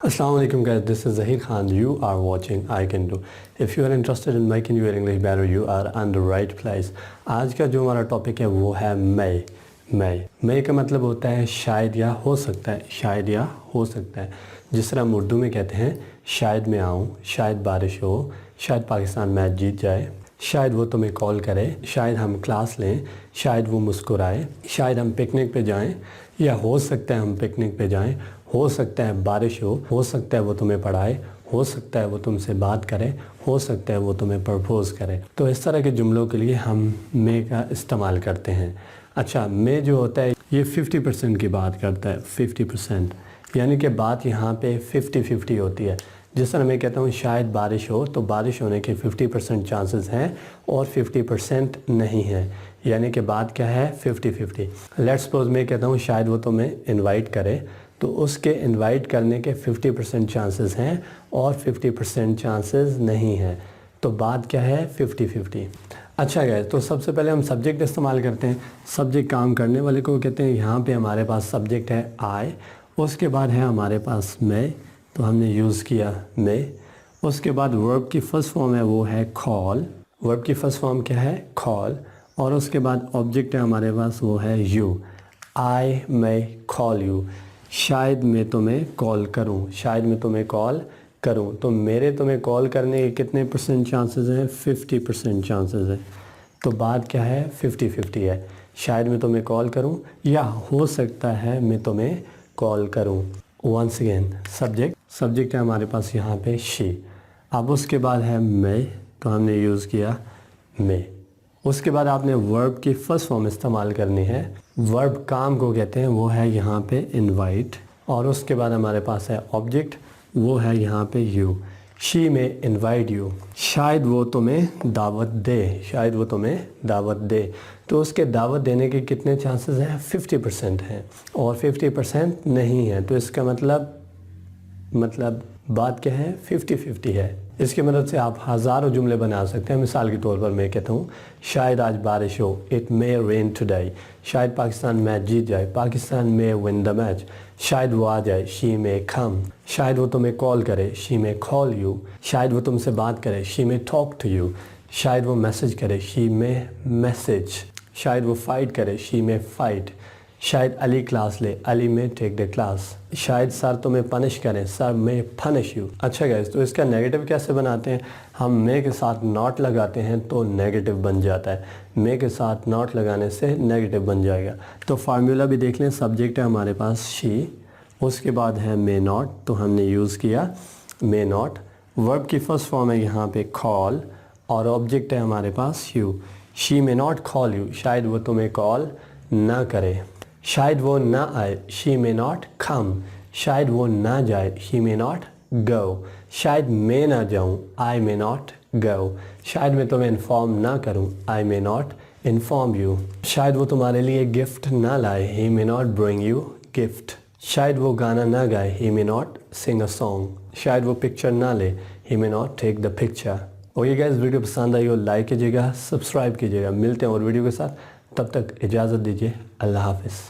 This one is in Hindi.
Assalamu alaikum guys, this is Zahir Khan. You are watching I Can Do. If you are interested in making your English better, you are on the right place. आज का जो हमारा टॉपिक है वो है may का मतलब होता है शायद या हो सकता है, शायद या हो सकता है। जिस तरह हम उर्दू में कहते हैं शायद मैं आऊँ, शायद बारिश हो, शायद पाकिस्तान मैच जीत जाए, शायद वो तुम्हें कॉल करे, शायद हम क्लास लें, शायद वो मुस्कुराए, शायद हम पिकनिक पे जाएं, या हो सकता है हम पिकनिक पे जाएं, हो सकता है बारिश हो सकता है वो तुम्हें पढ़ाए, हो सकता है वो तुमसे बात करे, हो सकता है वो तुम्हें प्रपोज़ करे। तो इस तरह के जुमलों के लिए हम मे का इस्तेमाल करते हैं। अच्छा, मे जो होता है ये 50% की बात करता है, 50%, यानी कि बात यहाँ पे 50-50 होती है। जिस तरह मैं कहता हूँ शायद बारिश हो, तो बारिश होने के 50% चांसेस हैं और 50% नहीं हैं, यानी कि बात क्या है 50-50। लेट्स सपोज मैं कहता हूँ शायद वो तुम्हें इनवाइट करे, तो उसके इनवाइट करने के 50% चांसेस हैं और 50% चांसेस नहीं हैं, तो बात क्या है 50-50। अच्छा गया, तो सबसे पहले हम सब्जेक्ट इस्तेमाल करते हैं। सब्जेक्ट काम करने वाले को कहते हैं। यहाँ पे हमारे पास सब्जेक्ट है आई, उसके बाद है हमारे पास मैं, तो हमने यूज़ किया मैं। उसके बाद वर्ब की फ़र्स्ट फॉर्म है वो है कॉल, वर्ब की फ़र्स्ट फॉर्म क्या है कॉल, और उसके बाद ऑब्जेक्ट है हमारे पास वो है you, I may call you, शायद मैं तुम्हें कॉल करूं, शायद मैं तुम्हें कॉल करूं। तो मेरे तुम्हें कॉल करने के कितने परसेंट चांसेस हैं 50% चांसेस हैं, तो बात क्या है 50-50 है। शायद मैं तुम्हें कॉल करूं या हो सकता है मैं तुम्हें कॉल करूं। वंस अगेन सब्जेक्ट है हमारे पास यहाँ पे शी, अब उसके बाद है मैं, तो हमने यूज़ किया मैं। उसके बाद आपने वर्ब की फ़र्स्ट फॉर्म इस्तेमाल करनी है। वर्ब काम को कहते हैं, वो है यहाँ पे इनवाइट, और उसके बाद हमारे पास है ऑब्जेक्ट, वो है यहाँ पे यू। शी में इनवाइट यू, शायद वो तुम्हें दावत दे, शायद वो तुम्हें दावत दे, तो उसके दावत देने के कितने चांसेस हैं 50% हैं और 50% नहीं है, तो इसका मतलब बात क्या है 50-50 है। इसकी मदद से आप हज़ारों जुमले बना सकते हैं। मिसाल के तौर पर मैं कहता हूँ शायद आज बारिश हो, इट मे रेन टुडे, शायद पाकिस्तान मैच जीत जाए, Pakistan may win the match, शायद वो आ जाए, शी मे कम, शायद वो तुम्हें कॉल करे, शी मे कॉल यू, शायद वो तुमसे बात करे, she may talk to you, शायद वो मैसेज करे, शी मे मैसेज, शायद वो फाइट करे, शी मे फाइट, शायद अली क्लास ले, अली में टेक द क्लास, शायद सर तुम्हें पनिश करें, सर में पनिश यू। अच्छा गाइस, तो इसका नेगेटिव कैसे बनाते हैं? हम मे के साथ नॉट लगाते हैं तो नेगेटिव बन जाता है, मे के साथ नॉट लगाने से नेगेटिव बन जाएगा। तो फार्मूला भी देख लें। सब्जेक्ट है हमारे पास शी, उसके बाद है मे नॉट, तो हमने यूज़ किया मे नॉट। वर्ब की फ़र्स्ट फॉर्म है यहाँ पे कॉल, और ऑब्जेक्ट है हमारे पास you. She may not call you, शायद वो तुम्हें कॉल ना करे, शायद वो ना आए, शी मे नॉट कम, शायद वो ना जाए, शी मे नॉट गो, शायद मैं ना जाऊँ, आई मे नॉट गो, शायद मैं तुम्हें इन्फॉर्म ना करूँ, I may not inform you, शायद वो तुम्हारे लिए गिफ्ट ना लाए, he may not bring you gift, शायद वो गाना ना गाए, ही may not Singh a song, शायद वो पिक्चर ना ले, he may not take the picture. Okay guys, video पसंद आई हो लाइक कीजिएगा, सब्सक्राइब कीजिएगा। मिलते हैं और वीडियो के साथ, तब तक इजाज़त दीजिए। अल्लाह हाफ़िज़।